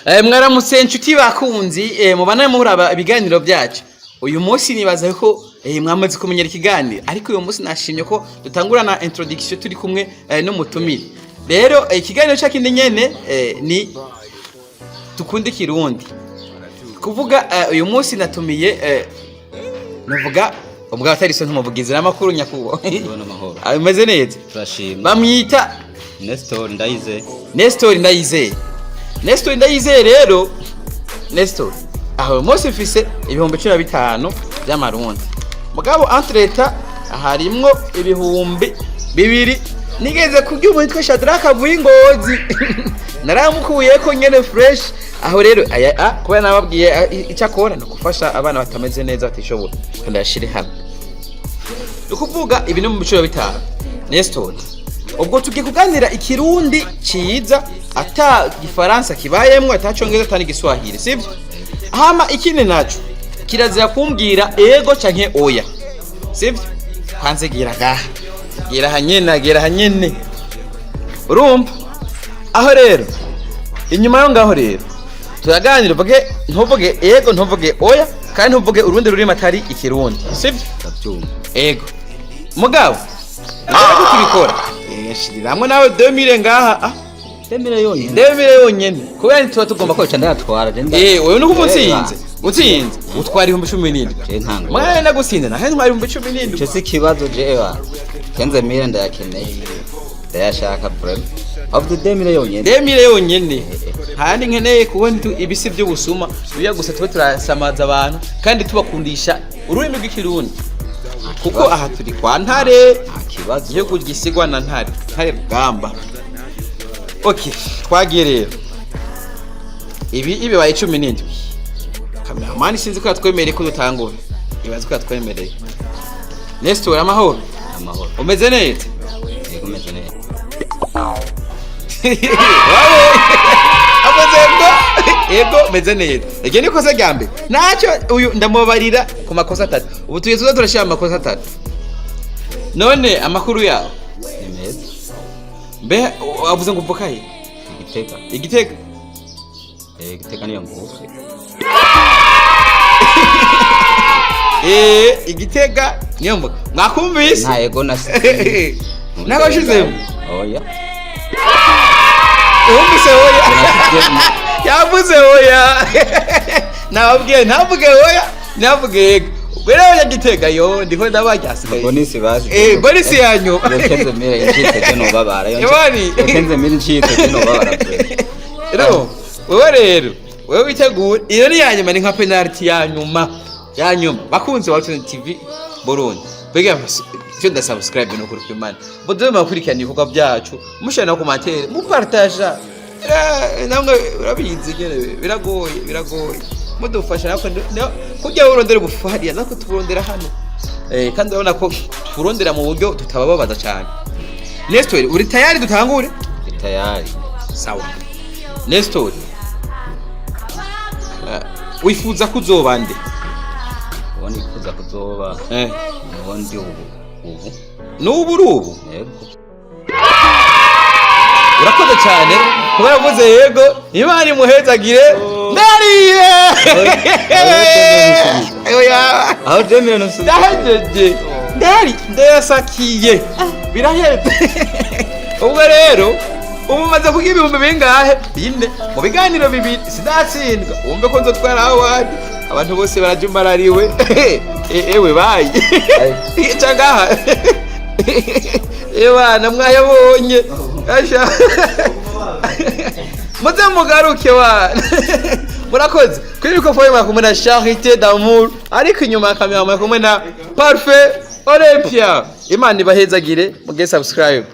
Mwaramutse inshuti bakunzi mubana muraba ibiganiro byacu. Uyu munsi nibaza ko mwamaze kumenyera ikiganiro, ariko uyu munsi nashimye ko dutangurana introduction turi kumwe n'umutumire. Rero ikiganiro cyakindi nyene ni tukunde Kirundi. Kuvuga uyu munsi natumiye navuga ubwa atariso ntumuvugizi n'amakuru nyakubo. Ameze neza. Turashima. Bamwita Nestor Ndayize. Nestor Ndayize rero Nestor aho Mose fise ibihumbi 15 by'amarundi. Mugabo entreta harimwo ibihumbi 2 nigeze kurya umuntu twa Shadraka Vuingozi. Naramukuye ko nyene fresh aho rero kuba nababwiye icyakora no gufasha abana batameze neza batishobora kandi yashire hano. Ukuvuga ibintu mu 15 Nestor ubwo tugiye kuganira ikirundi ciza ata gifaransa kibayemwe atacongereza atani giswahili sivyo hama ikindi naco kirazira kumbwira ego canke oya sivyo hanze gira hanyene urumva aho rero inyuma yo ngaho rero turaganira ntuvuge ego ntuvuge oya kandi ntuvuge urundi rurimo atari ikirundi sivyo Tabyumva. ego mugabo nako tubikora shiriramwe nawe 2000 ngaha 2000 yonyene kubera nituba tugomba ko cyane natwara wewe nuko utsinze utwara 17 mwana nagusinze nahe ntwara 17 Cese kibazo jewa. Kenze mire ndayakeneye. Ndayashaka problem. Of the 2000 yonyene handi nkeneye kubona ibisi by'ubusuma biya gusa tube turasamaza abantu kandi tubakundisha ururimi rw'ikirundi kuko aha turi kwa Ntare akibazo yo kugisigwa na Ntare Rugamba. Okay, twagiye rero. Ibi baye 17. Cameraman sinzi ko yatwemereye ko dutangura. Ibaze ko yatwemereye. Nestor amahoro. Umeze neza? Yego umeze neza. Wawe. Ego meze neza. Ege niko se gambe. Nacho uyu ndamubarira ku makosa 3. Ubu tuyetuza turashira amakosa 3. None amakuru yawe. Nemeza. Mbe avuze ngo uvuka he? Igitega. Igitega niyo ngufe. Igitega niyo mvuka. Mwakumvise? Nta ego na Nabashize. Oya. Umvise oya. Yavuze oya. Nababwiye ntavuge oya, navuge ego. Bere oya Gitega yo ndiko ndabajyasigaye. Bonisi bazi. Bonisi yanyu. Kenze mire incitse cyo babara yo. Yabani. Kenze mire incitse cyo babara. Wewe witegura iyo ni yanyuma ni nka penalty yanyuma bakunze wa TV Burundi bega cyo nda subscribe no kuri Imana bodo makurikirana ibikorwa byacu mushana no commentaire mu partage namwe urabizi gene biragoye mudufasha nako kujya urondera ubufariya nako turondera hano kandi urabona ko turondera mu buryo tutabababaza cyane. Nestor uri tayari dutangure? Tayari. Sawa. Nestor wifuza kuzoba nde? Woni kuza kuzoba nubundi ubu. Nubu? Yego. Urakoze cyane kubera uvuze yego Imana imuhezagire. Ndariye. Oya. Aho demire no subiza. Ndayasakiye. Biraheze. Ubwo rero umaze kugira ibihumbi bingahe? 4 mu biganiro 2 sidatsindwa. Wumve ko nzotwara award abantu bose barajumarariwe. Ewe bayi. Icagaha. Ewa namwayabonye. Asha. Muzamugaruke wana. Murakoze. Kuri ko foye mwakumwe na Charité d'amour ariko inyuma ya kamera mwakumwe na Parfait Olympia. Imana ibahezagire muge subscribe.